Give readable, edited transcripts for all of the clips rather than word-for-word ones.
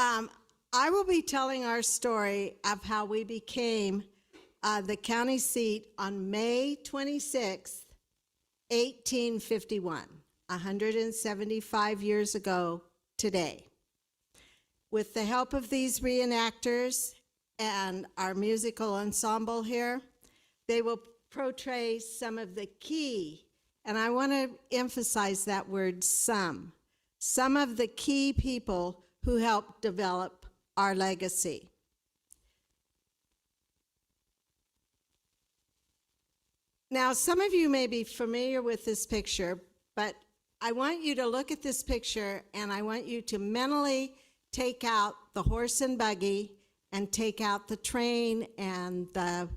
Um, I will be telling our story of how we became the county seat on May 26th, 1851, 175 years ago today. With the help of these reenactors and our musical ensemble here, they will portray some of the key, and I want to emphasize that word some of the key people who helped develop our legacy. Now, some of you may be familiar with this picture, but I want you to look at this picture and I want you to mentally take out the horse and buggy and take out the train and the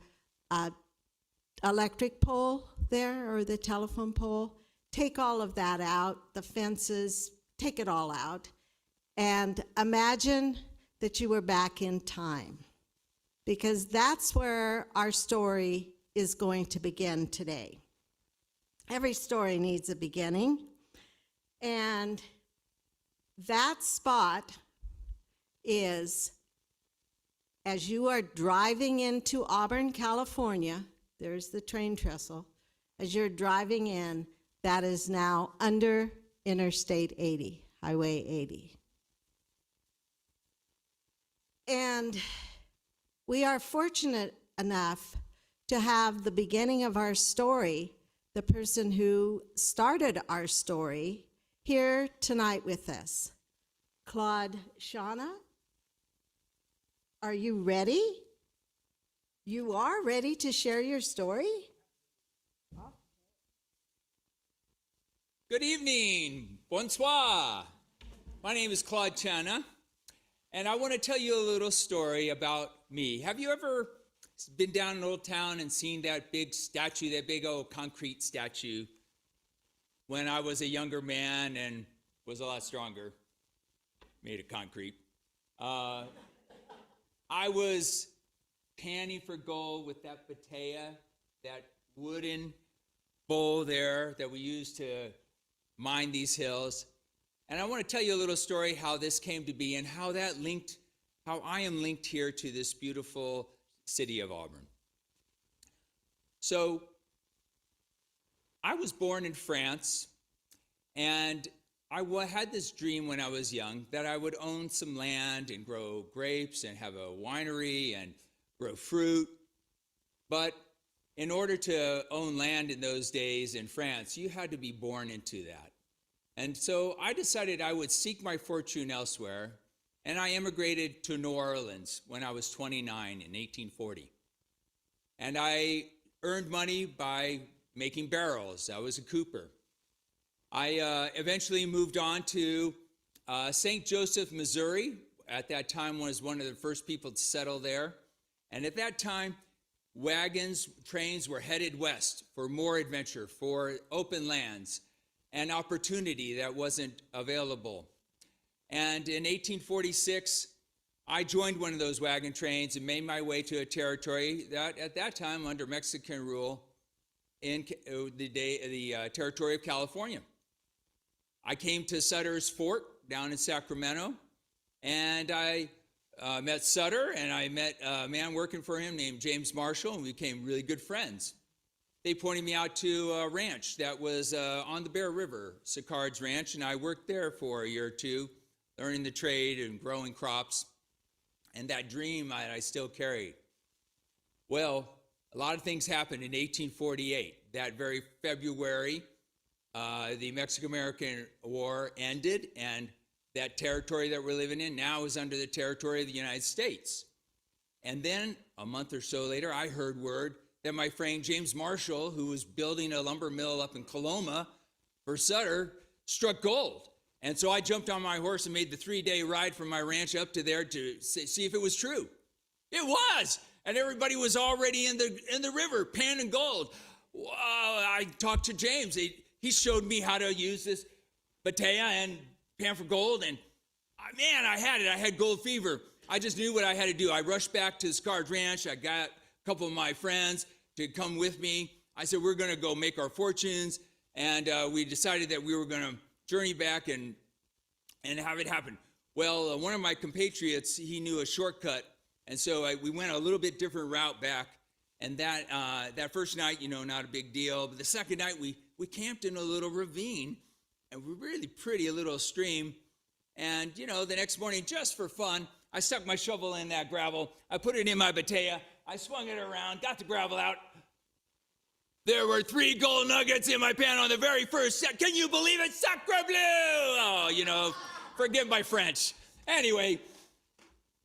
electric pole there, or the telephone pole. Take all of that out, the fences, take it all out, and imagine that you were back in time, because that's where our story is going to begin today. Every story needs a beginning, and that spot is as you are driving into Auburn, California. There's the train trestle. As you're driving in, that is now under Interstate 80, Highway 80. And we are fortunate enough to have the beginning of our story, the person who started our story, here tonight with us. Claude Shauna, are you ready? You are ready to share your story? Good evening, bonsoir. My name is Claude Chana, and I want to tell you a little story about me. Have you ever been down in Old Town and seen that big statue, that big old concrete statue, when I was a younger man and was a lot stronger, made of concrete? I was panning for gold with that batea, that wooden bowl there that we used to mine these hills. And I want to tell you a little story how this came to be and how I am linked here to this beautiful city of Auburn. So I was born in France, and I had this dream when I was young that I would own some land and grow grapes and have a winery and grow fruit. But in order to own land in those days in France, you had to be born into that. And so I decided I would seek my fortune elsewhere, and I immigrated to New Orleans when I was 29 in 1840. And I earned money by making barrels. I was a cooper. I eventually moved on to St. Joseph, Missouri. At that time, was one of the first people to settle there. And at that time, wagons, trains were headed west for more adventure, for open lands, and opportunity that wasn't available. And in 1846, I joined one of those wagon trains and made my way to a territory that at that time under Mexican rule in the territory of California. I came to Sutter's Fort down in Sacramento, and I met Sutter, and I met a man working for him named James Marshall, and we became really good friends. They pointed me out to a ranch that was on the Bear River, Sicard's Ranch, and I worked there for a year or two, learning the trade and growing crops, and that dream I still carried. Well, a lot of things happened in 1848. That very February, the Mexican-American War ended, and that territory that we're living in now is under the territory of the United States. And then a month or so later, I heard word that my friend James Marshall, who was building a lumber mill up in Coloma for Sutter, struck gold. And so I jumped on my horse and made the 3-day ride from my ranch up to there to see if it was true. It was, and everybody was already in the river panning gold. I talked to James. He showed me how to use this batea and pan for gold, and man, I had it. I had gold fever. I just knew what I had to do. I rushed back to the Sicard's Ranch. I got a couple of my friends to come with me. I said, we're going to go make our fortunes, and we decided that we were going to journey back and have it happen. Well, one of my compatriots, he knew a shortcut, and so we went a little bit different route back. And that first night, not a big deal. But the second night, we camped in a little ravine, and we really pretty, a little stream. And, the next morning, just for fun, I stuck my shovel in that gravel. I put it in my batea. I swung it around, got the gravel out. There were 3 gold nuggets in my pan on the very first set. Can you believe it? Sacre bleu! Oh, forgive my French. Anyway,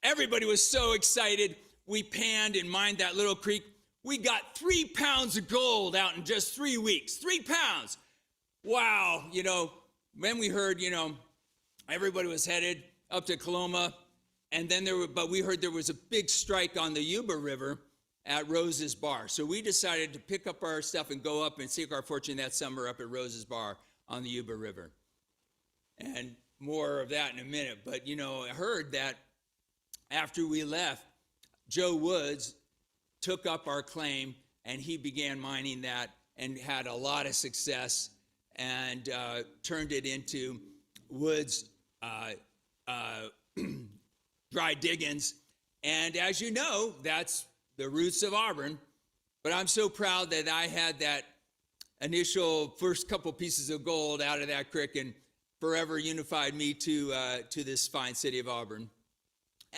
everybody was so excited. We panned and mined that little creek. We got 3 pounds of gold out in just 3 weeks. 3 pounds. Wow. Then we heard, everybody was headed up to Coloma. And then we heard there was a big strike on the Yuba River at Rose's Bar. So we decided to pick up our stuff and go up and seek our fortune that summer up at Rose's Bar on the Yuba River. And more of that in a minute. But, I heard that after we left, Joe Woods took up our claim, and he began mining that and had a lot of success and turned it into Woods dry diggings. And as you know, that's the roots of Auburn. But I'm so proud that I had that initial first couple pieces of gold out of that creek and forever unified me to this fine city of Auburn.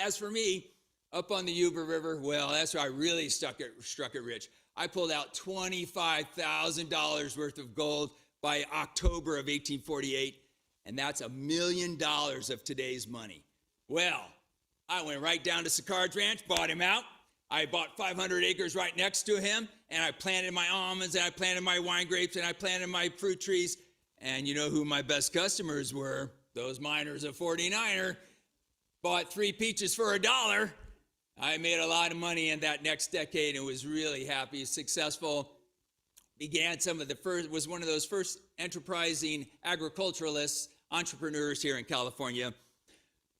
As for me, up on the Yuba River, well, that's where I really struck it rich. I pulled out $25,000 worth of gold by October of 1848, and that's $1 million of today's money. Well, I went right down to Sicard's Ranch, bought him out. I bought 500 acres right next to him, and I planted my almonds, and I planted my wine grapes, and I planted my fruit trees. And you know who my best customers were? Those miners of 49er. Bought 3 peaches for $1. I made a lot of money in that next decade and was really happy, successful. Was one of those first enterprising agriculturalists, entrepreneurs here in California.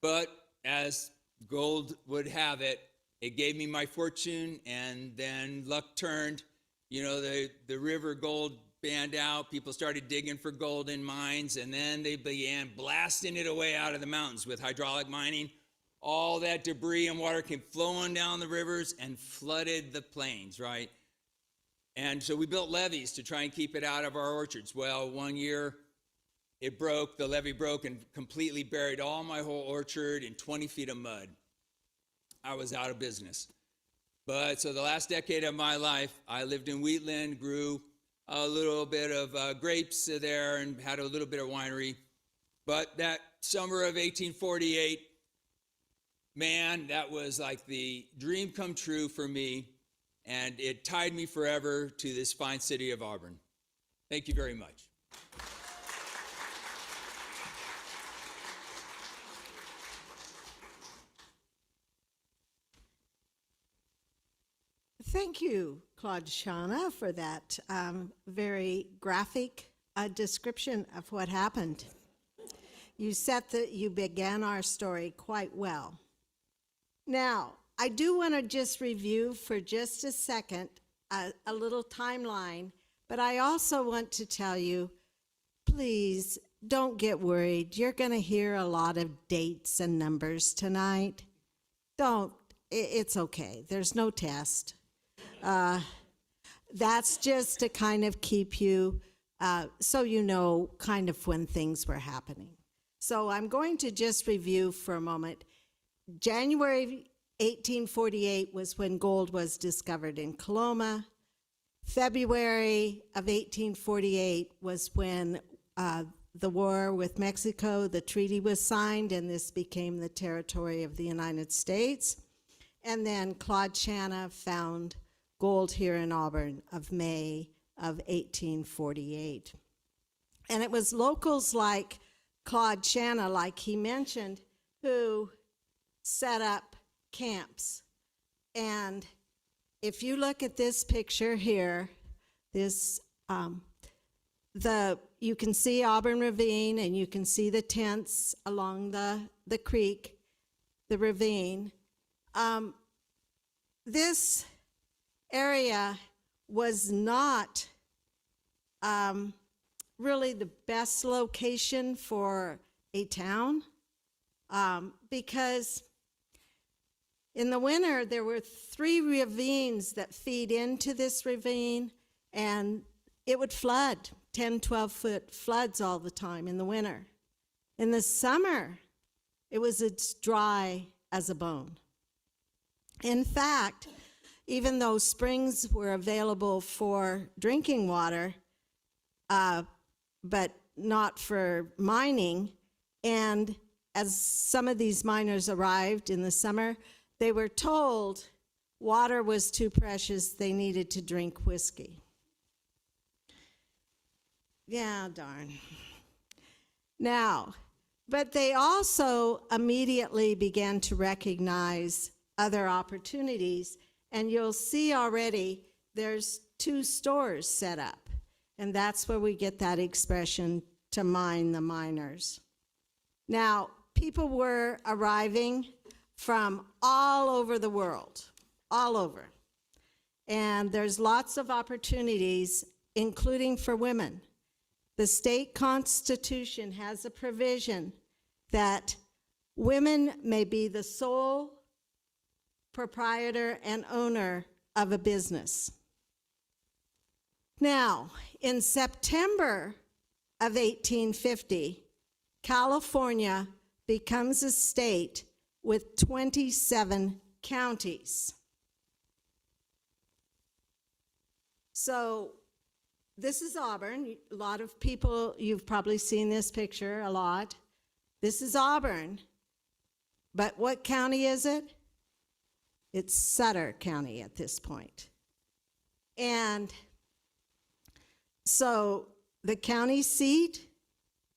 But as gold would have it, it gave me my fortune, and then luck turned. The river gold banned out. People started digging for gold in mines, and then they began blasting it away out of the mountains with hydraulic mining. All that debris and water came flowing down the rivers and flooded the plains, right? And so we built levees to try and keep it out of our orchards. Well, one year the levee broke and completely buried all my whole orchard in 20 feet of mud. I was out of business. But so the last decade of my life, I lived in Wheatland, grew a little bit of grapes there and had a little bit of winery. But that summer of 1848, man, that was like the dream come true for me, and it tied me forever to this fine city of Auburn. Thank you very much. Thank you, Claude Shana, for that very graphic description of what happened. You began our story quite well. Now, I do want to just review for just a second a little timeline, but I also want to tell you, please don't get worried. You're going to hear a lot of dates and numbers tonight. It's okay. There's no test. That's just to kind of keep you, so you know kind of when things were happening. So I'm going to just review for a moment. January 1848 was when gold was discovered in Coloma. February of 1848 was when the war with Mexico, the treaty was signed, and this became the territory of the United States. And then Claude Shana found gold here in Auburn of May of 1848. And it was locals like Claude Shana, like he mentioned, who set up camps. And if you look at this picture here, you can see Auburn Ravine, and you can see the tents along the creek, the ravine. This area was not really the best location for a town. because in the winter there were 3 ravines that feed into this ravine, and it would flood, 10, 12-foot floods all the time in the winter. In the summer, it was as dry as a bone. In fact, even though springs were available for drinking water, but not for mining, and as some of these miners arrived in the summer, they were told water was too precious, they needed to drink whiskey. Yeah, darn. Now, but they also immediately began to recognize other opportunities, and you'll see already there's 2 stores set up, and that's where we get that expression, to mine the miners. Now, people were arriving from all over the world, all over, and there's lots of opportunities, including for women. The state constitution has a provision that women may be the sole proprietor and owner of a business. Now, in September of 1850, California becomes a state with 27 counties. So this is Auburn. A lot of people, you've probably seen this picture a lot. This is Auburn. But what county is it? It's Sutter County at this point. And so the county seat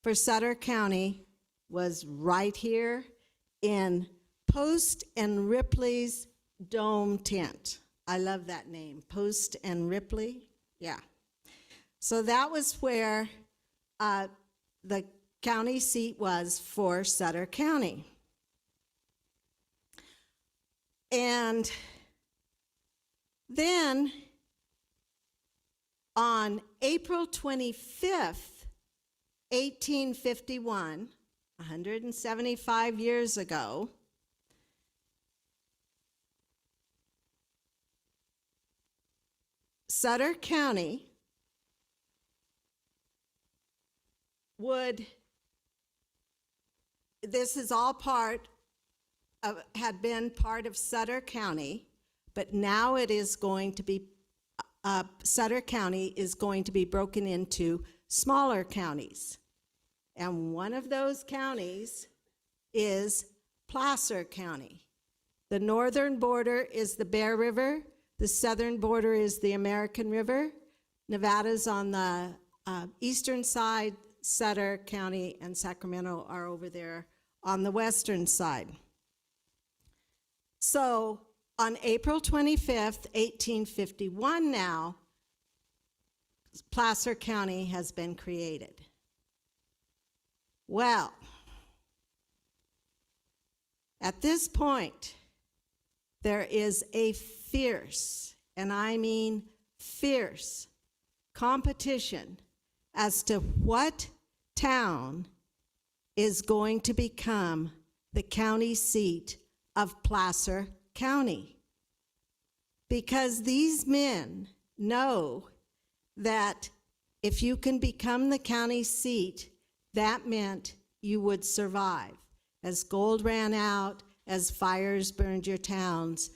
for Sutter County was right here in Post and Ripley's Dome Tent. I love that name, Post and Ripley. Yeah. So that was where the county seat was for Sutter County. And then on April 25th, 1851, 175 years ago, Sutter County this is all had been part of Sutter County, but now it is going to be, Sutter County is going to be broken into smaller counties. And one of those counties is Placer County. The northern border is the Bear River. The southern border is the American River. Nevada's on the eastern side. Sutter County and Sacramento are over there on the western side. So on April 25th, 1851 now, Placer County has been created. Well, at this point, there is a fierce, and I mean fierce, competition as to what town is going to become the county seat of Placer County. Because these men know that if you can become the county seat, that meant you would survive. As gold ran out, as fires burned your towns,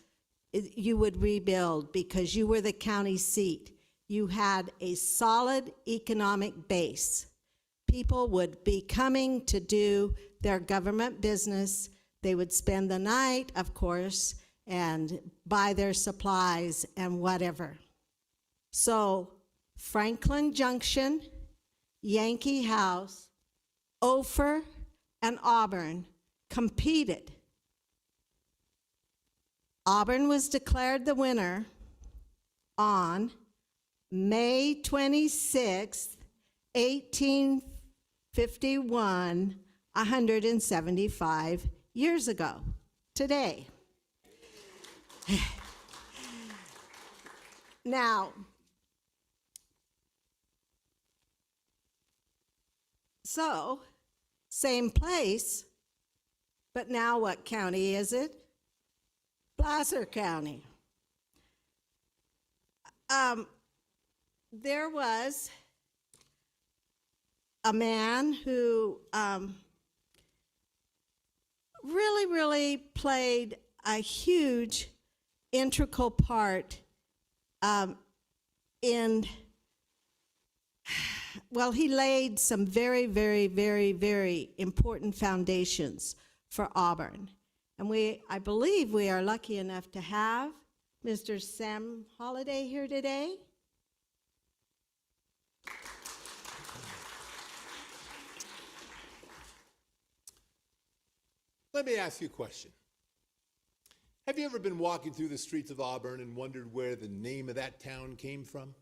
you would rebuild because you were the county seat. You had a solid economic base. People would be coming to do their government business. They would spend the night, of course, and buy their supplies and whatever. So Franklin Junction, Yankee House, Ophir, and Auburn competed. Auburn was declared the winner on May 26, 1851, 175 years ago, today. Now, so, same place, But now what county is it? Placer County. There was a man who really played a huge integral part he laid some very important foundations for Auburn. And I believe we are lucky enough to have Mr. Sam Holliday here today. Let me ask you a question. Have you ever been walking through the streets of Auburn and wondered where the name of that town came from?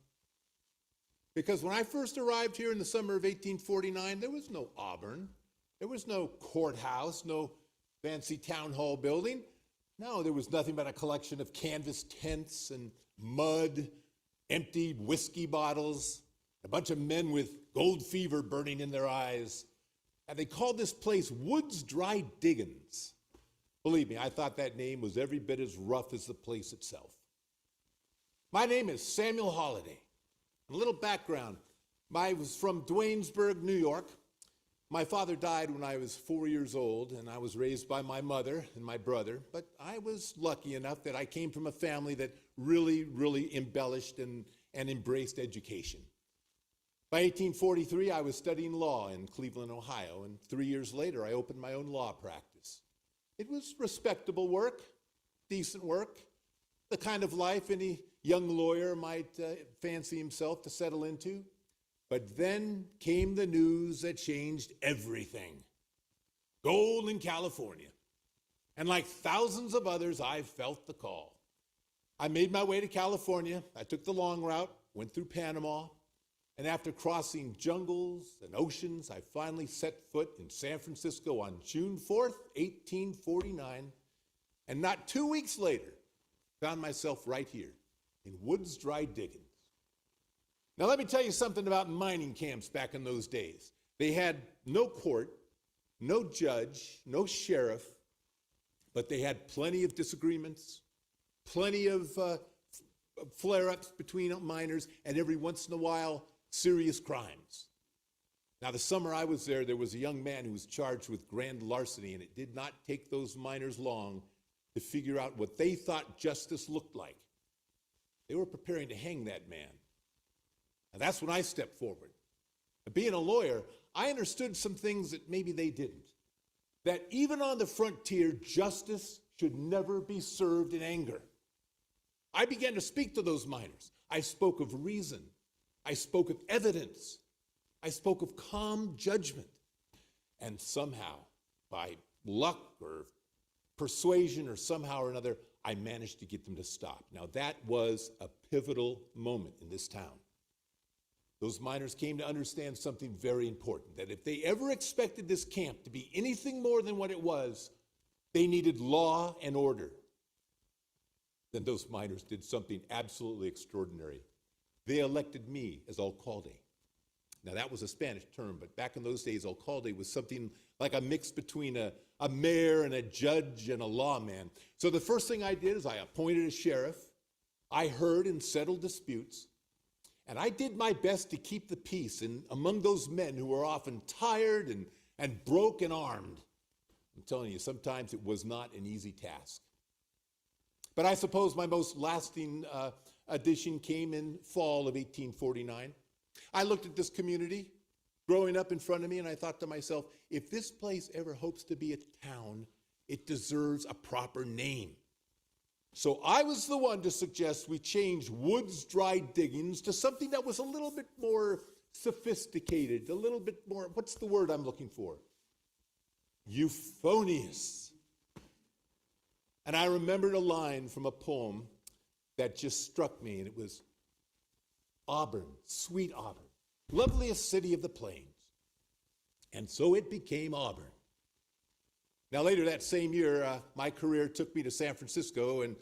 Because when I first arrived here in the summer of 1849, there was no Auburn. There was no courthouse, no fancy town hall building. No, there was nothing but a collection of canvas tents and mud, empty whiskey bottles, a bunch of men with gold fever burning in their eyes. And they called this place Woods Dry Diggins. Believe me, I thought that name was every bit as rough as the place itself. My name is Samuel Holliday. A little background. I was from Duanesburg, New York. My father died when I was 4 years old, and I was raised by my mother and my brother. But I was lucky enough that I came from a family that really embellished and embraced education. By 1843, I was studying law in Cleveland, Ohio, and 3 years later, I opened my own law practice. It was respectable work, decent work, the kind of life any young lawyer might fancy himself to settle into. But then came the news that changed everything. Gold in California. And like thousands of others, I felt the call. I made my way to California. I took the long route, went through Panama, and after crossing jungles and oceans, I finally set foot in San Francisco on June 4th, 1849. And not 2 weeks later, found myself right here in Woods Dry Diggins. Now let me tell you something about mining camps back in those days. They had no court, no judge, no sheriff, but they had plenty of disagreements, plenty of flare-ups between miners, and every once in a while, serious crimes. Now, the summer I was there was a young man who was charged with grand larceny, and it did not take those miners long to figure out what they thought justice looked like. They were preparing to hang that man. And that's when I stepped forward. And being a lawyer, I understood some things that maybe they didn't. That even on the frontier, justice should never be served in anger. I began to speak to those miners. I spoke of reason. I spoke of evidence. I spoke of calm judgment. And somehow, by luck or persuasion or somehow or another, I managed to get them to stop. Now that was a pivotal moment in this town. Those miners came to understand something very important, that if they ever expected this camp to be anything more than what it was, they needed law and order. Then those miners did something absolutely extraordinary. They elected me as alcalde. Now that was a Spanish term, but back in those days, alcalde was something like a mix between a mayor and a judge and a lawman. So the first thing I did is I appointed a sheriff. I heard and settled disputes. And I did my best to keep the peace among those men who were often tired and broke and armed. I'm telling you, sometimes it was not an easy task. But I suppose my most lasting addition came in fall of 1849. I looked at this community growing up in front of me, and I thought to myself, if this place ever hopes to be a town, it deserves a proper name. So I was the one to suggest we change Woods Dry Diggings to something that was a little bit more sophisticated, a little bit more, what's the word I'm looking for? Euphonious. And I remembered a line from a poem that just struck me, and it was, Auburn, sweet Auburn, loveliest city of the plains. And so it became Auburn. Now, later that same year, my career took me to San Francisco, and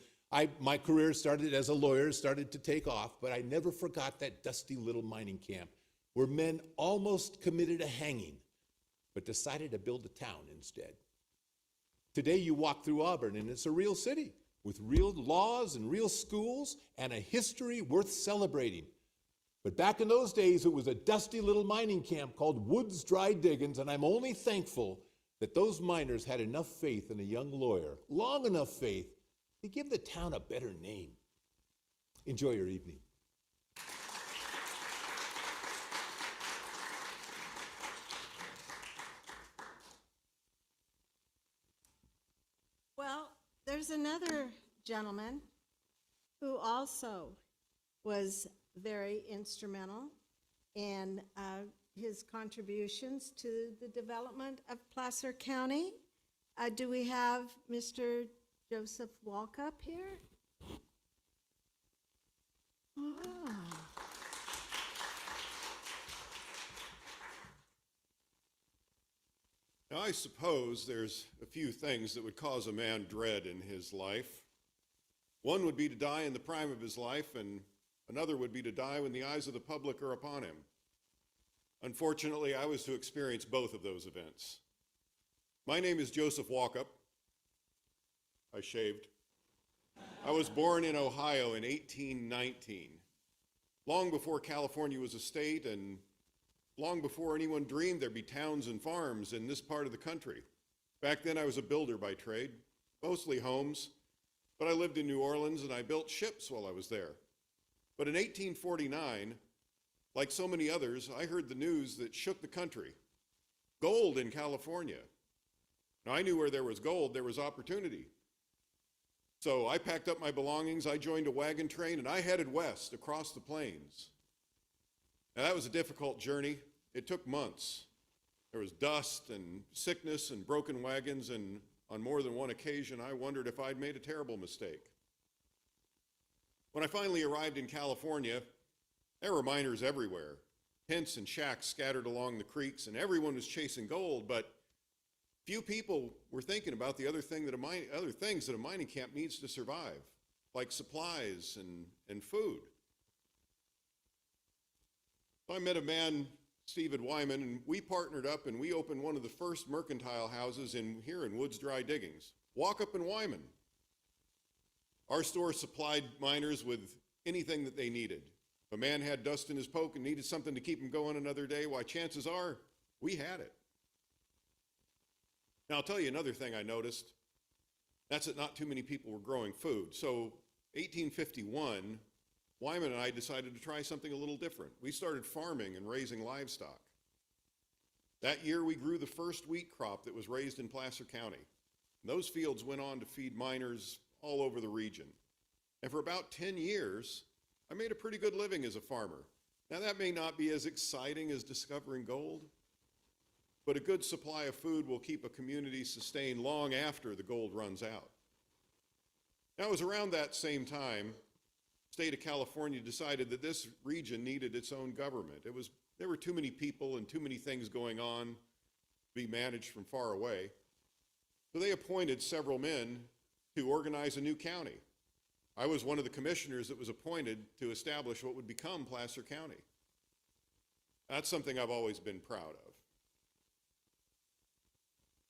my career started as a lawyer, started to take off, but I never forgot that dusty little mining camp where men almost committed a hanging, but decided to build a town instead. Today you walk through Auburn and it's a real city with real laws and real schools and a history worth celebrating. But back in those days, it was a dusty little mining camp called Woods Dry Diggings, and I'm only thankful that those miners had enough faith in a young lawyer, long enough faith, to give the town a better name. Enjoy your evening. Well, there's another gentleman who also was very instrumental in his contributions to the development of Placer County. Do we have Mr. Joseph Walkup here? Ah. Now, I suppose there's a few things that would cause a man dread in his life. One would be to die in the prime of his life, and another would be to die when the eyes of the public are upon him. Unfortunately, I was to experience both of those events. My name is Joseph Walkup. I shaved. I was born in Ohio in 1819, long before California was a state and long before anyone dreamed there'd be towns and farms in this part of the country. Back then, I was a builder by trade, mostly homes, but I lived in New Orleans and I built ships while I was there. But in 1849, like so many others, I heard the news that shook the country. Gold in California. Now, I knew where there was gold, there was opportunity. So I packed up my belongings, I joined a wagon train, and I headed west across the plains. Now, that was a difficult journey. It took months. There was dust and sickness and broken wagons, and on more than one occasion, I wondered if I'd made a terrible mistake. When I finally arrived in California, there were miners everywhere, tents and shacks scattered along the creeks, and everyone was chasing gold, but few people were thinking about the other things that a mining camp needs to survive, like supplies and food. I met a man, Stephen Wyman, and we partnered up and we opened one of the first mercantile houses here in Woods Dry Diggings, Walkup and Wyman. Our store supplied miners with anything that they needed. If a man had dust in his poke and needed something to keep him going another day, why, chances are we had it. Now, I'll tell you another thing I noticed. That's that not too many people were growing food. So 1851, Wyman and I decided to try something a little different. We started farming and raising livestock. That year, we grew the first wheat crop that was raised in Placer County. And those fields went on to feed miners all over the region. And for about 10 years, I made a pretty good living as a farmer. Now, that may not be as exciting as discovering gold, but a good supply of food will keep a community sustained long after the gold runs out. Now, it was around that same time, the state of California decided that this region needed its own government. There were too many people and too many things going on to be managed from far away. So they appointed several men to organize a new county. I was one of the commissioners that was appointed to establish what would become Placer County. That's something I've always been proud of.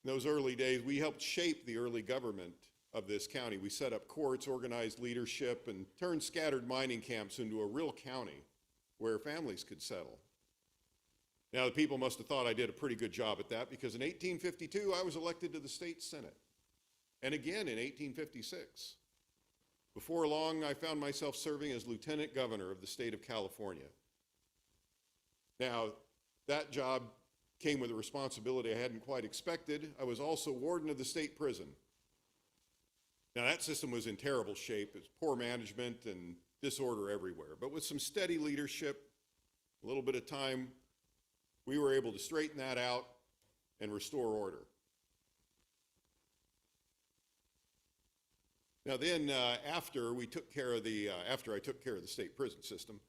In those early days, we helped shape the early government of this county. We set up courts, organized leadership, and turned scattered mining camps into a real county where families could settle. Now, the people must have thought I did a pretty good job at that, because in 1852, I was elected to the state senate, and again in 1856. Before long, I found myself serving as lieutenant governor of the state of California. Now, that job came with a responsibility I hadn't quite expected. I was also warden of the state prison. Now, that system was in terrible shape. It was poor management and disorder everywhere. But with some steady leadership, a little bit of time, we were able to straighten that out and restore order. Now then, after I took care of the state prison system,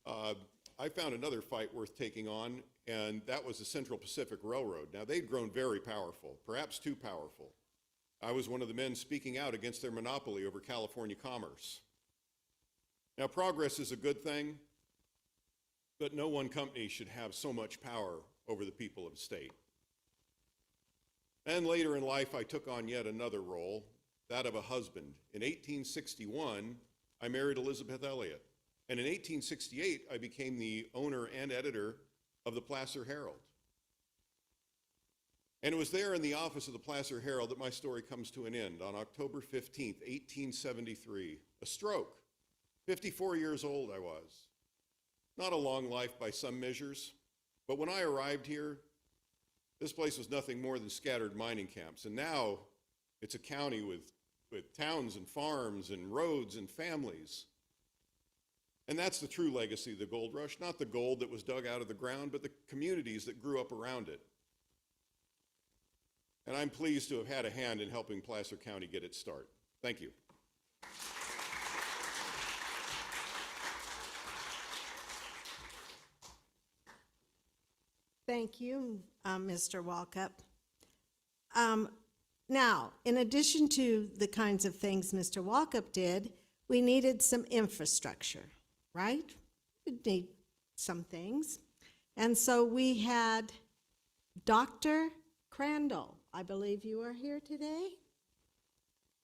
I found another fight worth taking on, and that was the Central Pacific Railroad. Now, they'd grown very powerful, perhaps too powerful. I was one of the men speaking out against their monopoly over California commerce. Now, progress is a good thing, but no one company should have so much power over the people of a state. And later in life, I took on yet another role, that of a husband. In 1861, I married Elizabeth Elliott. And in 1868, I became the owner and editor of the Placer Herald. And it was there in the office of the Placer Herald that my story comes to an end on October 15th, 1873. A stroke. 54 years old I was. Not a long life by some measures, but when I arrived here, this place was nothing more than scattered mining camps. And now it's a county with towns and farms and roads and families. And that's the true legacy of the gold rush, not the gold that was dug out of the ground, but the communities that grew up around it. And I'm pleased to have had a hand in helping Placer County get its start. Thank you. Thank you, Mr. Walkup. Now, in addition to the kinds of things Mr. Walkup did, we needed some infrastructure, right? We need some things. And so we had Dr. Crandall. I believe you are here today.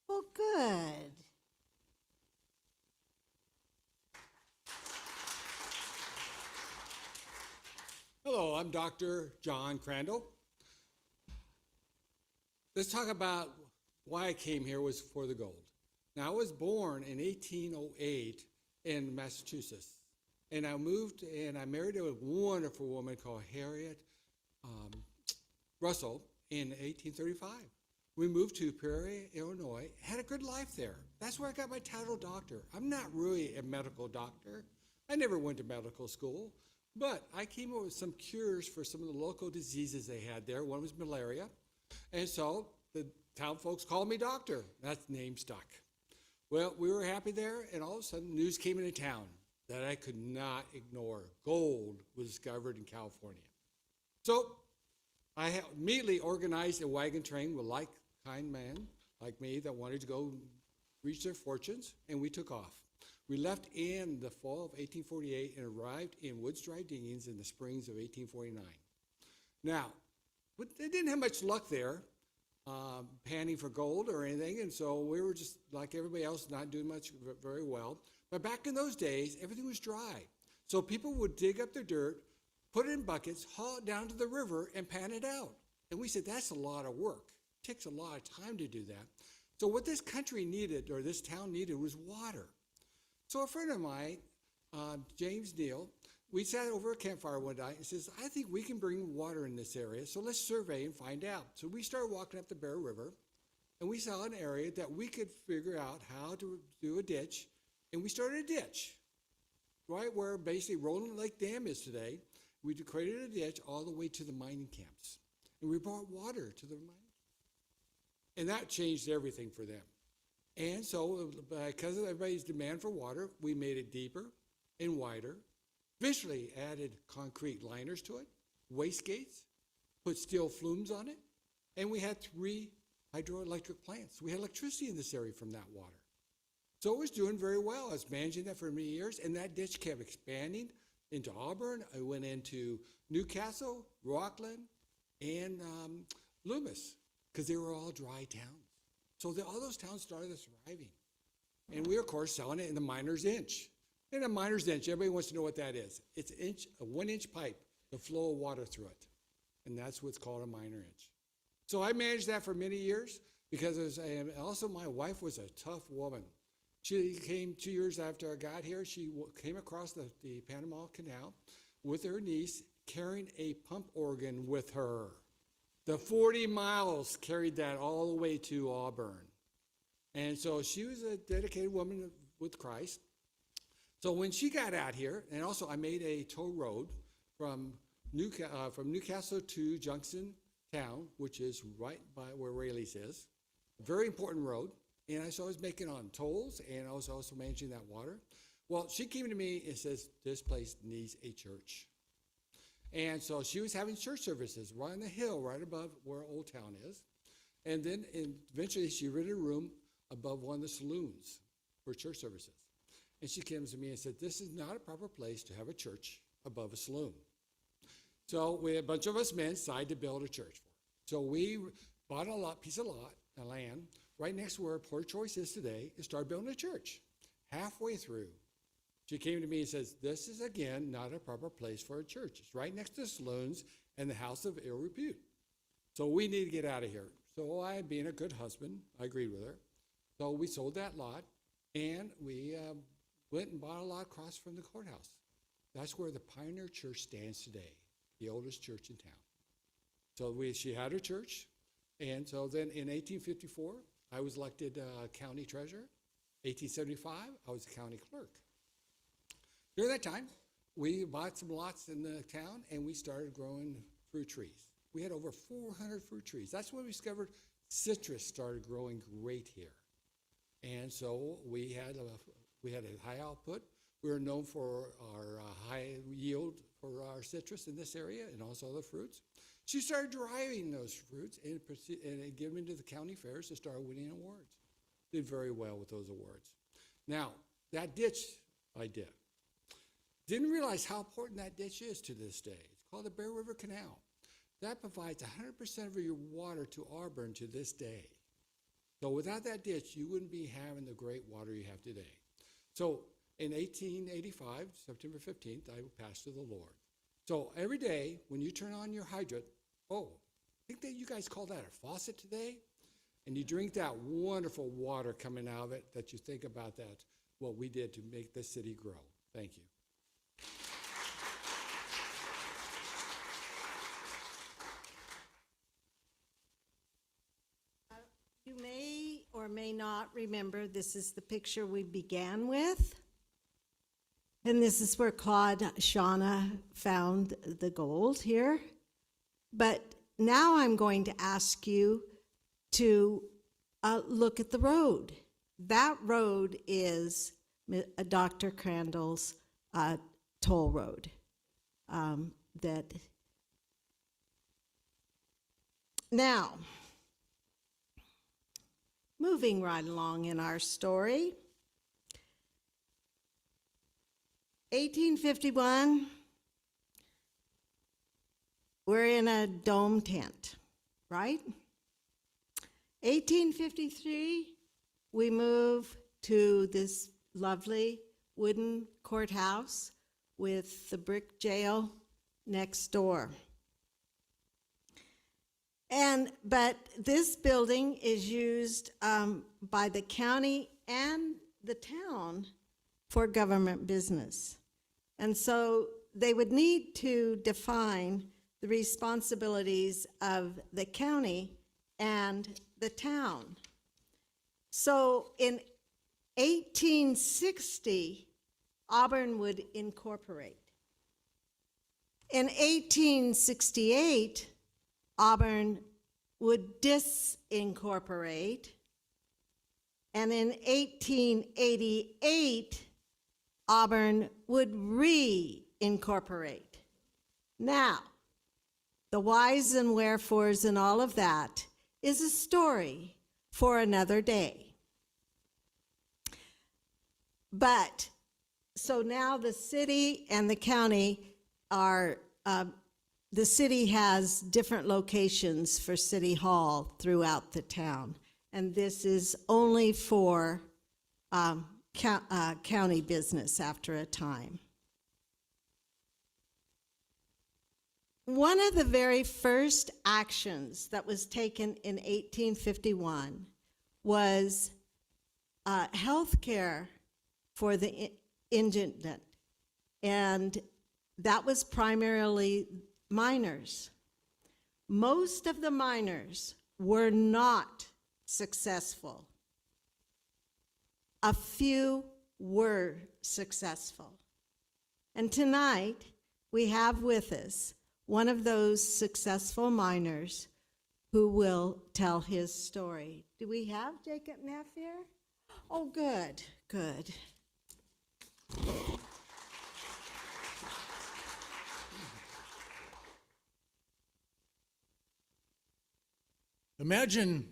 Well, good. Hello, I'm Dr. John Crandall. Let's talk about why I came here was for the gold. Now, I was born in 1808 in Massachusetts, and I moved and I married a wonderful woman called Harriet Russell in 1835. We moved to Peoria, Illinois, had a good life there. That's where I got my title doctor. I'm not really a medical doctor. I never went to medical school. But I came up with some cures for some of the local diseases they had there. One was malaria. And so the town folks called me doctor. That name stuck. Well, we were happy there, and all of a sudden news came into town that I could not ignore. Gold was discovered in California. So I immediately organized a wagon train with like-kind men like me that wanted to go reach their fortunes, and we took off. We left in the fall of 1848 and arrived in Woods Dry Diggings in the springs of 1849. Now, they didn't have much luck there, panning for gold or anything, and so we were just like everybody else, not doing much very well. But back in those days, everything was dry. So people would dig up their dirt, put it in buckets, haul it down to the river, and pan it out. And we said, that's a lot of work. It takes a lot of time to do that. So what this country needed, or this town needed, was water. So a friend of mine, James Neal, we sat over a campfire one night and says, I think we can bring water in this area, so let's survey and find out. So we started walking up the Bear River, and we saw an area that we could figure out how to do a ditch, and we started a ditch, right where basically Rolling Lake Dam is today. We created a ditch all the way to the mining camps, and we brought water to the mining. And that changed everything for them. And so, because of everybody's demand for water, we made it deeper and wider, eventually added concrete liners to it, waste gates, put steel flumes on it, and we had 3 hydroelectric plants. We had electricity in this area from that water. So it was doing very well. I was managing that for many years, and that ditch kept expanding into Auburn. I went into Newcastle, Rockland, and Loomis, because they were all dry towns. So all those towns started thriving. And we, of course, selling it in the miner's inch. In a miner's inch, everybody wants to know what that is. It's a 1-inch pipe, the flow of water through it. And that's what's called a miner inch. So I managed that for many years because also my wife was a tough woman. She came 2 years after I got here. She came across the Panama Canal with her niece carrying a pump organ with her. The 40 miles carried that all the way to Auburn. And so she was a dedicated woman with Christ. So when she got out here, and also I made a toll road from Newcastle to Junction Town, which is right by where Rayleigh's is. Very important road. And I was making on tolls, and I was also managing that water. Well, she came to me and says, this place needs a church. And so she was having church services right on the hill, right above where Old Town is. And then eventually she rented a room above one of the saloons for church services. And she came to me and said, this is not a proper place to have a church above a saloon. So a bunch of us men decided to build a church for her. So we bought a piece of land, right next to where Port Choice is today, and started building a church. Halfway through, she came to me and says, "This is, again, not a proper place for a church. It's right next to the saloons and the house of ill repute. So we need to get out of here." So I, being a good husband, I agreed with her. So we sold that lot, and we went and bought a lot across from the courthouse. That's where the Pioneer Church stands today, the oldest church in town. So she had her church, and so then in 1854, I was elected county treasurer. 1875, I was county clerk. During that time, we bought some lots in the town, and we started growing fruit trees. We had over 400 fruit trees. That's when we discovered citrus started growing great here. And so we had a high output. We were known for our high yield for our citrus in this area and also other fruits. She started driving those fruits and giving them to the county fairs to start winning awards. Did very well with those awards. Now, that ditch I did. Didn't realize how important that ditch is to this day. It's called the Bear River Canal. That provides 100% of your water to Auburn to this day. So without that ditch, you wouldn't be having the great water you have today. So in 1885, September 15th, I passed to the Lord. So every day when you turn on your hydrant, I think that you guys call that a faucet today? And you drink that wonderful water coming out of it, that you think about that, what we did to make this city grow. Thank you. You may or may not remember, this is the picture we began with. And this is where Claude Shauna found the gold here. But now I'm going to ask you to look at the road. That road is Dr. Crandall's toll road. Now, moving right along in our story, 1851, we're in a dome tent, right? 1853, we move to this lovely wooden courthouse with the brick jail next door. But this building is used by the county and the town for government business. And so they would need to define the responsibilities of the county and the town. So in 1860, Auburn would incorporate. In 1868, Auburn would disincorporate, and in 1888, Auburn would reincorporate. Now, the whys and wherefores and all of that is a story for another day. But, so now the city and the county are, the city has different locations for City Hall throughout the town. And this is only for county business after a time. One of the very first actions that was taken in 1851 was health care for the indigent, and that was primarily miners. Most of the miners were not successful. A few were successful. And tonight, we have with us one of those successful miners who will tell his story. Do we have Jacob Neff here? Oh, good, good. Imagine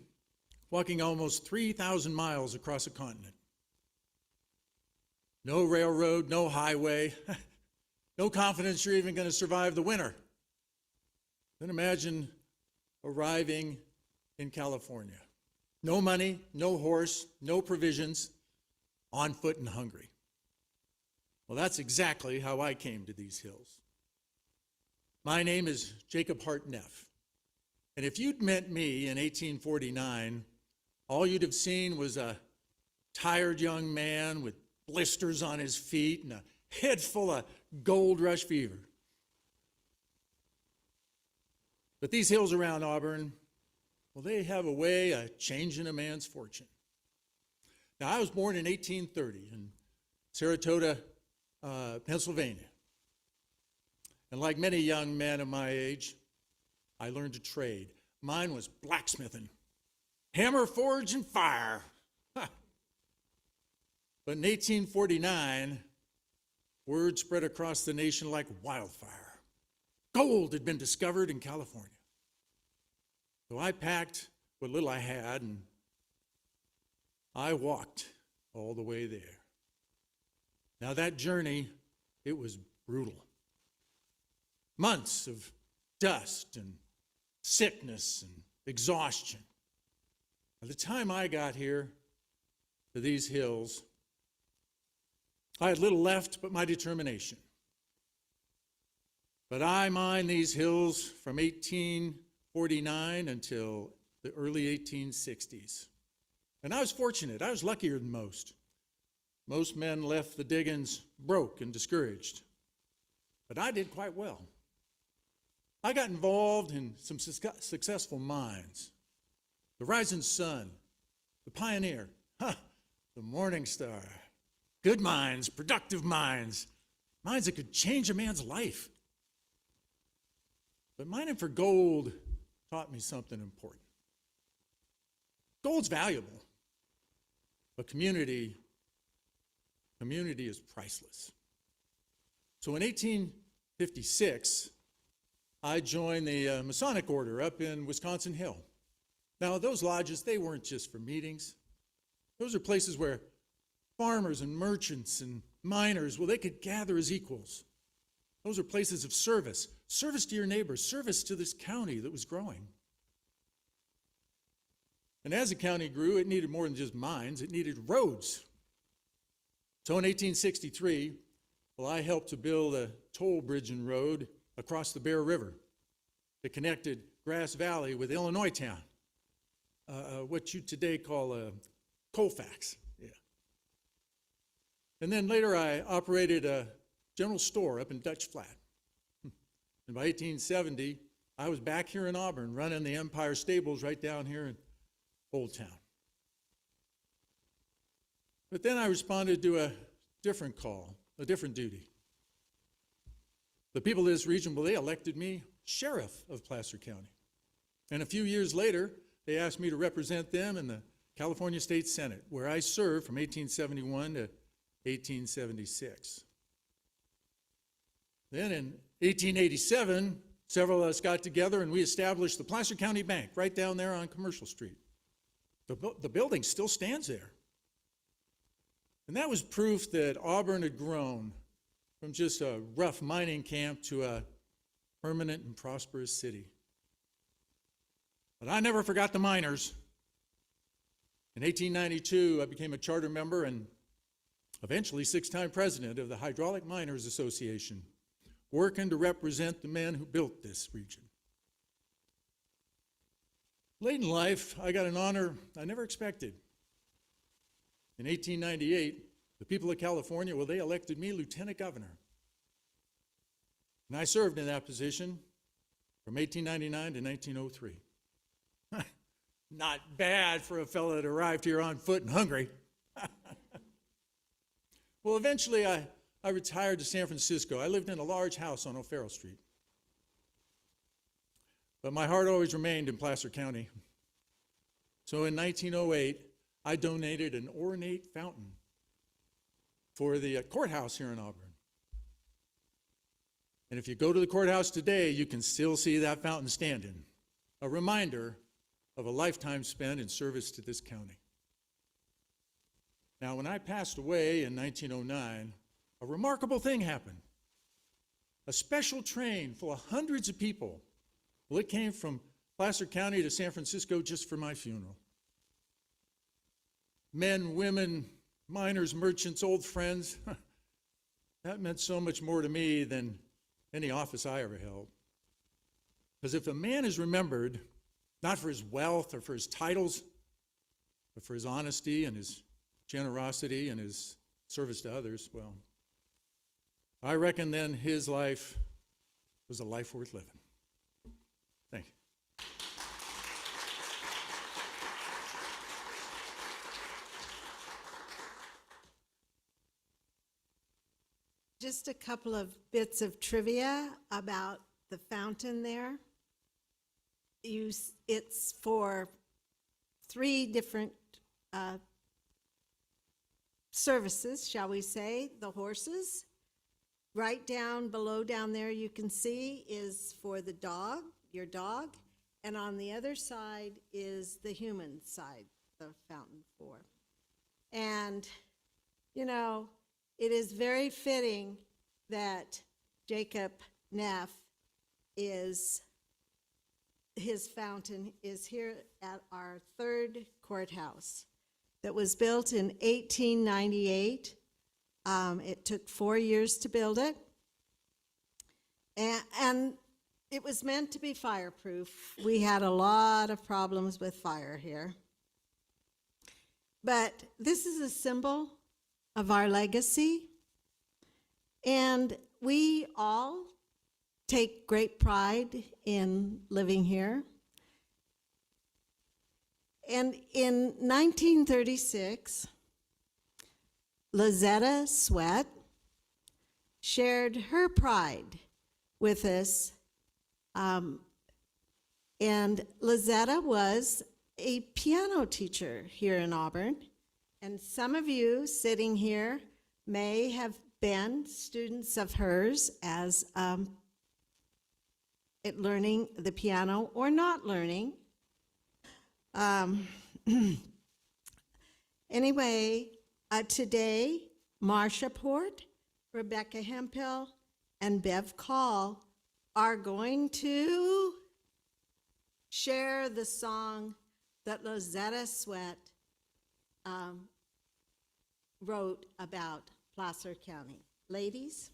walking almost 3,000 miles across a continent. No railroad, no highway, no confidence you're even going to survive the winter. Then imagine arriving in California. No money, no horse, no provisions, on foot and hungry. Well, that's exactly how I came to these hills. My name is Jacob Hart Neff, and if you'd met me in 1849, all you'd have seen was a tired young man with blisters on his feet and a head full of gold rush fever. But these hills around Auburn, well, they have a way of changing a man's fortune. Now, I was born in 1830 in Saratoga, Pennsylvania. And like many young men of my age, I learned a trade. Mine was blacksmithing, hammer, forge, and fire. Ha. But in 1849, word spread across the nation like wildfire. Gold had been discovered in California. So I packed what little I had and I walked all the way there. Now that journey, it was brutal. Months of dust and sickness and exhaustion. By the time I got here to these hills, I had little left but my determination. But I mined these hills from 1849 until the early 1860s. And I was fortunate. I was luckier than most. Most men left the diggings broke and discouraged. But I did quite well. I got involved in some successful mines. The Rising Sun, the Pioneer, the Morning Star. Good mines, productive mines, mines that could change a man's life. But mining for gold taught me something important. Gold's valuable, but community is priceless. So in 1856, I joined the Masonic Order up in Wisconsin Hill. Now, those lodges, they weren't just for meetings. Those are places where farmers and merchants and miners, well, they could gather as equals. Those are places of service to your neighbors, service to this county that was growing. And as the county grew, it needed more than just mines, it needed roads. So in 1863, well, I helped to build a toll bridge and road across the Bear River that connected Grass Valley with Illinois Town, what you today call Colfax. Yeah. And then later I operated a general store up in Dutch Flat. And by 1870, I was back here in Auburn running the Empire Stables right down here in Old Town. But then I responded to a different call, a different duty. The people of this region, well, they elected me sheriff of Placer County. And a few years later, they asked me to represent them in the California State Senate, where I served from 1871 to 1876. Then in 1887, several of us got together and we established the Placer County Bank right down there on Commercial Street. The building still stands there. And that was proof that Auburn had grown from just a rough mining camp to a permanent and prosperous city. But I never forgot the miners. In 1892, I became a charter member and eventually six-time president of the Hydraulic Miners Association, working to represent the men who built this region. Late in life, I got an honor I never expected. In 1898, the people of California, well, they elected me lieutenant governor. And I served in that position from 1899 to 1903. Not bad for a fellow that arrived here on foot and hungry. Well, eventually I retired to San Francisco. I lived in a large house on O'Farrell Street. But my heart always remained in Placer County. So in 1908, I donated an ornate fountain for the courthouse here in Auburn. And if you go to the courthouse today, you can still see that fountain standing, a reminder of a lifetime spent in service to this county. Now, when I passed away in 1909, a remarkable thing happened. A special train full of hundreds of people, well, it came from Placer County to San Francisco just for my funeral. Men, women, miners, merchants, old friends. That meant so much more to me than any office I ever held. Because if a man is remembered, not for his wealth or for his titles, but for his honesty and his generosity and his service to others, well, I reckon then his life was a life worth living. Thank you. Just a couple of bits of trivia about the fountain there. It's for 3 different services, shall we say. The horses, right down below down there you can see, is for the dog, your dog, and on the other side is the human side, the fountain for. And, you know, it is very fitting that Jacob Neff his fountain is here at our 3rd courthouse that was built in 1898. It took 4 years to build it. And it was meant to be fireproof. We had a lot of problems with fire here. But this is a symbol of our legacy, and we all take great pride in living here. And in 1936, Lizetta Sweat shared her pride with us, and Lizetta was a piano teacher here in Auburn. And some of you sitting here may have been students of hers as learning the piano or not learning. Anyway, today, Marsha Port, Rebecca Hemphill, and Bev Call are going to share the song that Lizetta Sweat wrote about Placer County. Ladies.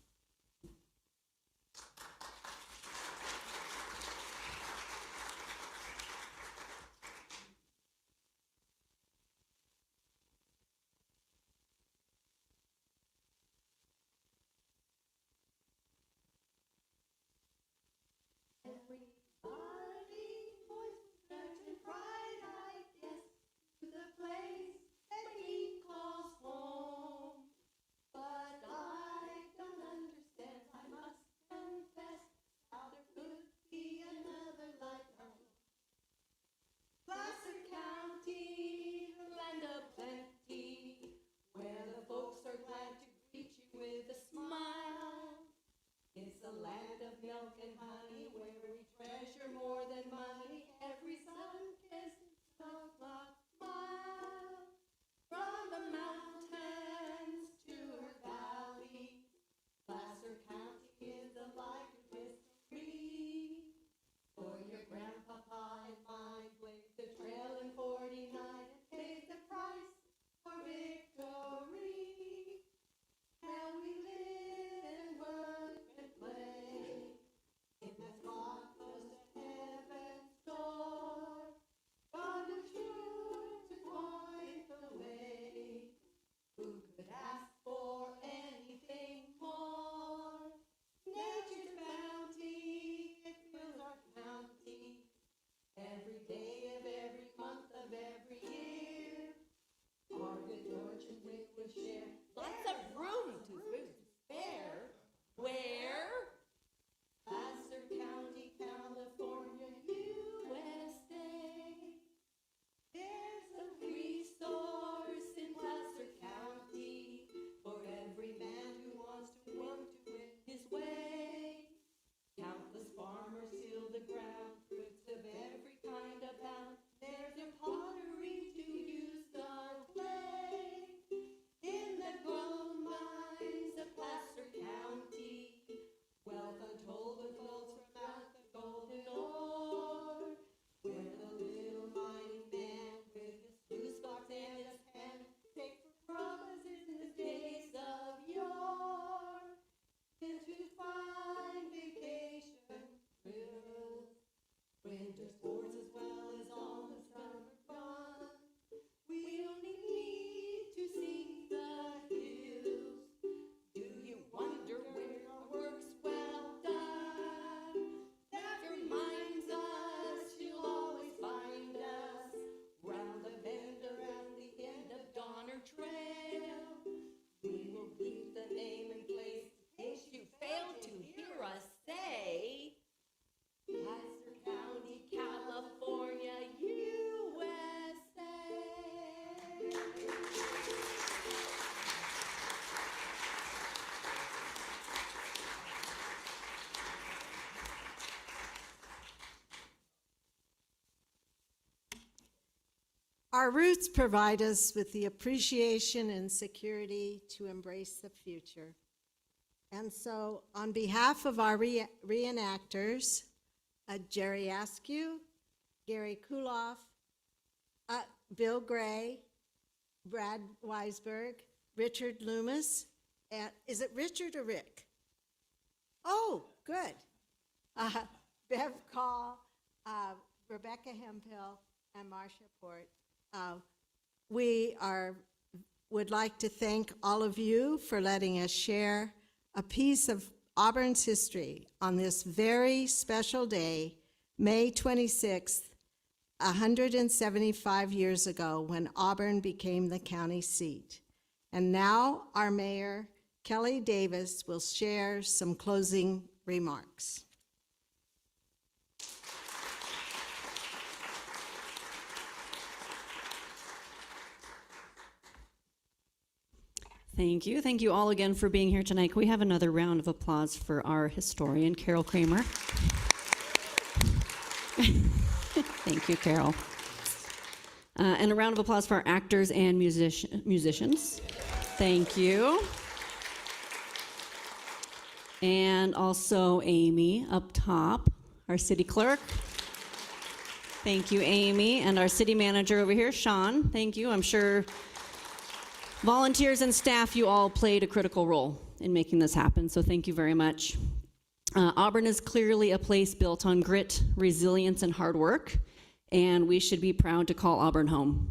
It's the land of milk and honey where we tread Our roots provide us with the appreciation and security to embrace the future. And so, on behalf of our reenactors, Jerry Askew, Gary Kuloff, Bill Gray, Brad Weisberg, Richard Loomis, and is it Richard or Rick? Oh, good. Bev Call, Rebecca Hemphill, and Marcia Port. Would like to thank all of you for letting us share a piece of Auburn's history on this very special day, May 26th, 175 years ago, when Auburn became the county seat. And now our mayor, Kelly Davis, will share some closing remarks. Thank you. Thank you all again for being here tonight. Can we have another round of applause for our historian, Carol Kramer? Thank you, Carol. And a round of applause for our actors and musicians. Thank you. And also Amy up top, our city clerk. Thank you, Amy. And our city manager over here, Sean. Thank you. I'm sure volunteers and staff, you all played a critical role in making this happen, so thank you very much. Auburn is clearly a place built on grit, resilience, and hard work, and we should be proud to call Auburn home.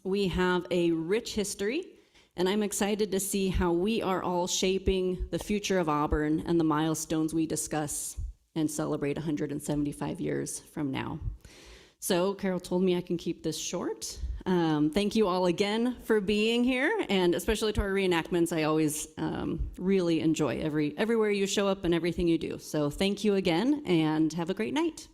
We have a rich history, and I'm excited to see how we are all shaping the future of Auburn and the milestones we discuss and celebrate 175 years from now. So Carol told me I can keep this short. Thank you all again for being here, and especially to our reenactments. I always really enjoy everywhere you show up and everything you do. So thank you again, and have a great night.